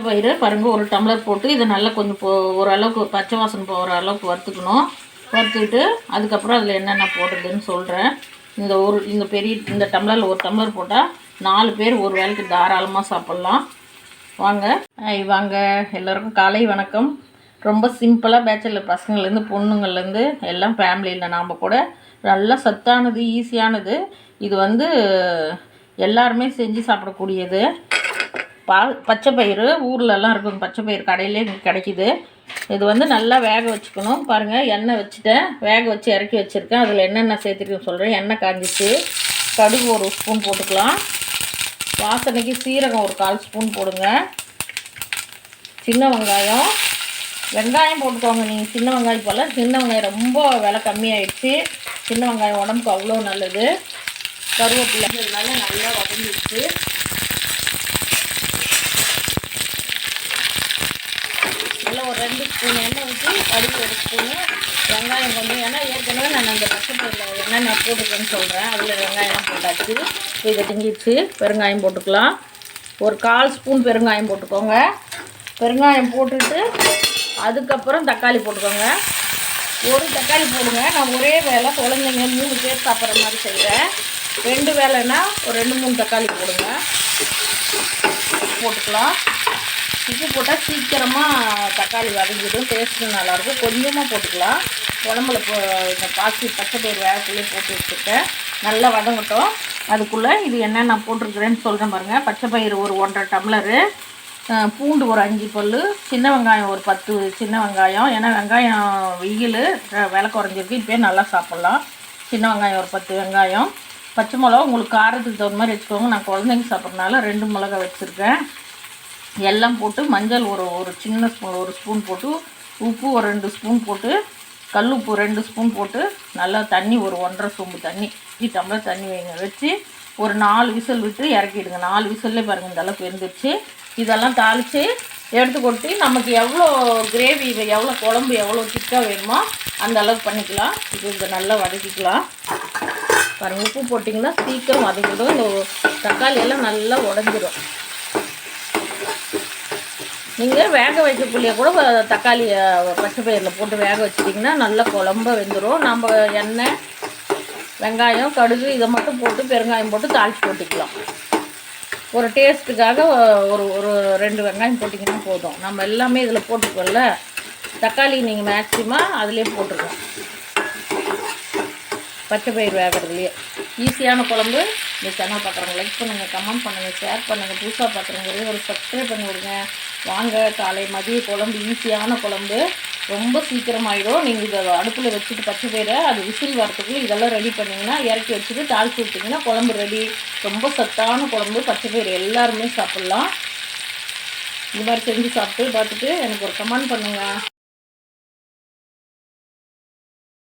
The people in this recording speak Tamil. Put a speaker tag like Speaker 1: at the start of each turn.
Speaker 1: பயிறு பாருங்கள், ஒரு டம்ளர் போட்டு இதை நல்லா கொஞ்சம் ஓரளவுக்கு பச்சை வாசனை போகிற அளவுக்கு வறுத்துக்கணும். வறுத்துக்கிட்டு அதுக்கப்புறம் அதில் என்னென்ன போடுறதுன்னு சொல்கிறேன். இந்த டம்ளரில் ஒரு டம்ளர் போட்டால் 4 பேர் ஒரு வேளைக்கு தாராளமாக சாப்பிட்லாம். வாங்க எல்லோருக்கும் காலை வணக்கம். ரொம்ப சிம்பிளாக பேச்சுலர் பசங்கள்லேருந்து பொண்ணுங்கள்லேருந்து எல்லாம் ஃபேமிலியில் நாம் கூட நல்லா சத்தானது, ஈஸியானது. இது எல்லாருமே செஞ்சு சாப்பிடக்கூடியது. பச்சை பயிறு ஊர்லெலாம் இருக்கும், பச்சை பயிறு கடையிலே கிடைக்கிது. இது நல்லா வேக வச்சுக்கணும். பாருங்கள், எண்ணெய் வச்சுட்டேன், வேக வச்சு இறக்கி வச்சுருக்கேன். அதில் என்னென்ன சேர்த்துருக்கேன்னு சொல்கிறேன். எண்ணெய் காஞ்சிச்சு, கடுகு ஒரு ஸ்பூன் போட்டுக்கலாம். வாசனைக்கு சீரகம் ஒரு 1/4 ஸ்பூன் போடுங்க. சின்ன வெங்காயம் போட்டுக்கோங்க. நீங்கள் சின்ன வெங்காயம் போல், சின்ன வெங்காயம் ரொம்ப விலை கம்மியாயிடுச்சு. சின்ன வெங்காயம் உடம்புக்கு அவ்வளோ நல்லது. கருவேப்பிலை இதனால நல்லா வதங்கிடுச்சு. நல்லா ஒரு 2 ஸ்பூன் எண்ணெய் ஊற்றி கடுகு 1 ஸ்பூனு, வெங்காயம் கொஞ்சம். ஏன்னா ஏற்கனவே நான் அந்த பச்சைப்பயிரில் என்னென்ன போட்டுருக்கேன்னு சொல்கிறேன். அதில் வெங்காயம் போட்டாச்சு. இதை திங்கிடுச்சு. பெருங்காயம் போட்டுக்கலாம். ஒரு 1/4 ஸ்பூன் பெருங்காயம் போட்டுக்கோங்க. பெருங்காயம் போட்டுட்டு அதுக்கப்புறம் தக்காளி போட்டுக்கோங்க. ஒரு தக்காளி போடுங்க. நான் ஒரே வேளை குழந்தைங்க 3 பேர் சாப்பிட்ற மாதிரி செய்கிறேன். 2 வேளைன்னா ஒரு 2-3 தக்காளி போடுங்க. போட்டுக்கலாம். உப்பு போட்டால் சீக்கிரமாக தக்காளி வதங்கிடும், டேஸ்ட்டு நல்லாயிருக்கும். கொஞ்சமாக போட்டுக்கலாம். உடம்புல இந்த பச்சை பயிர் வேகத்துலேயே போட்டு வச்சுருக்கேன். நல்லா வதங்கட்டும். அதுக்குள்ளே இது என்னென்ன போட்டிருக்கிறேன்னு சொல்கிறேன் பாருங்கள். பச்சை பயிறு ஒரு 1.5 டம்ளரு, பூண்டு ஒரு 5 பல், சின்ன வெங்காயம் ஒரு 10 சின்ன வெங்காயம். ஏன்னா வெங்காயம் வெயில் விலை குறைஞ்சிருக்கு, இப்போயே நல்லா சாப்பிட்லாம். சின்ன வெங்காயம் ஒரு 10 வெங்காயம். பச்சை மிளகா உங்களுக்கு காரத்துக்கு தகுந்த மாதிரி வச்சுக்கோங்க. நான் குழந்தைங்க சாப்பிட்றதுனால 2 மிளகா வச்சுருக்கேன். எல்லாம் போட்டு மஞ்சள் ஒரு சின்ன ஸ்பூன் 1 ஸ்பூன் போட்டு, உப்பு ஒரு 2 ஸ்பூன் போட்டு, கல் உப்பு 2 ஸ்பூன் போட்டு, நல்லா தண்ணி ஒரு 1.5 சொம்பு தண்ணி, 2 டம்ளர் தண்ணி வைங்க. வச்சு ஒரு 4 விசில் விட்டு இறக்கிடுங்க. 4 விசில்லே பாருங்கள் இந்த அளவுக்கு வெந்துடுச்சு. இதெல்லாம் தாளித்து எடுத்து கொட்டி நமக்கு எவ்வளோ கிரேவி, எவ்வளோ குழம்பு எவ்வளோ திக்காக வேணுமோ அந்த அளவுக்கு பண்ணிக்கலாம். இதை நல்லா வதக்கிக்கலாம். பாருங்கள், உப்பு போட்டிங்கன்னா சீக்கிரம் வதக்கிடும். இந்த தக்காளி எல்லாம் நல்லா உடஞ்சிடும். நீங்கள் வேக வைக்கக்குள்ளே கூட தக்காளியை பச்சை பயிரில் போட்டு வேக வச்சிட்டிங்கன்னா நல்லா குழம்பா வெந்துடும். நம்ம எண்ணெய், வெங்காயம், கடுகு இதை மட்டும் போட்டு பெருங்காயம் போட்டு தாளித்து போட்டுக்கலாம். ஒரு டேஸ்ட்டுக்காக ஒரு 2 வெங்காயம் போட்டிங்கன்னா போதும். நம்ம எல்லாமே இதில் போட்டுக்கோல்ல. தக்காளி நீங்கள் மேக்ஸிமம் அதிலே போட்டுருக்கோம். பச்சை பயிர் வேகிறதுலையே ஈஸியான குழம்பு. இந்த சேனல் பார்க்குறவங்க லைக் பண்ணுங்கள், கமெண்ட் பண்ணுங்கள், ஷேர் பண்ணுங்கள். புதுசாக பார்க்குறவங்க ஒரு சப்ஸ்கிரைப் பண்ணி விடுங்க. வாங்க, காலை மதிய குழம்பு, ஈஸியான குழம்பு, ரொம்ப சீக்கிரமாயிடும். நீங்கள் இதை அடுப்பில் வச்சுட்டு பச்சை பயிரை அது விசில் வரத்துக்குள்ளே இதெல்லாம் ரெடி பண்ணிங்கன்னா இறக்கி வச்சுட்டு தாளித்து விட்டிங்கன்னா குழம்பு ரெடி. ரொம்ப சத்தான குழம்பு. பச்சை பயிறு எல்லாருமே சாப்பிட்லாம். இது மாதிரி செஞ்சு சாப்பிட்டு பார்த்துட்டு எனக்கு ஒரு கமெண்ட் பண்ணுங்கள்.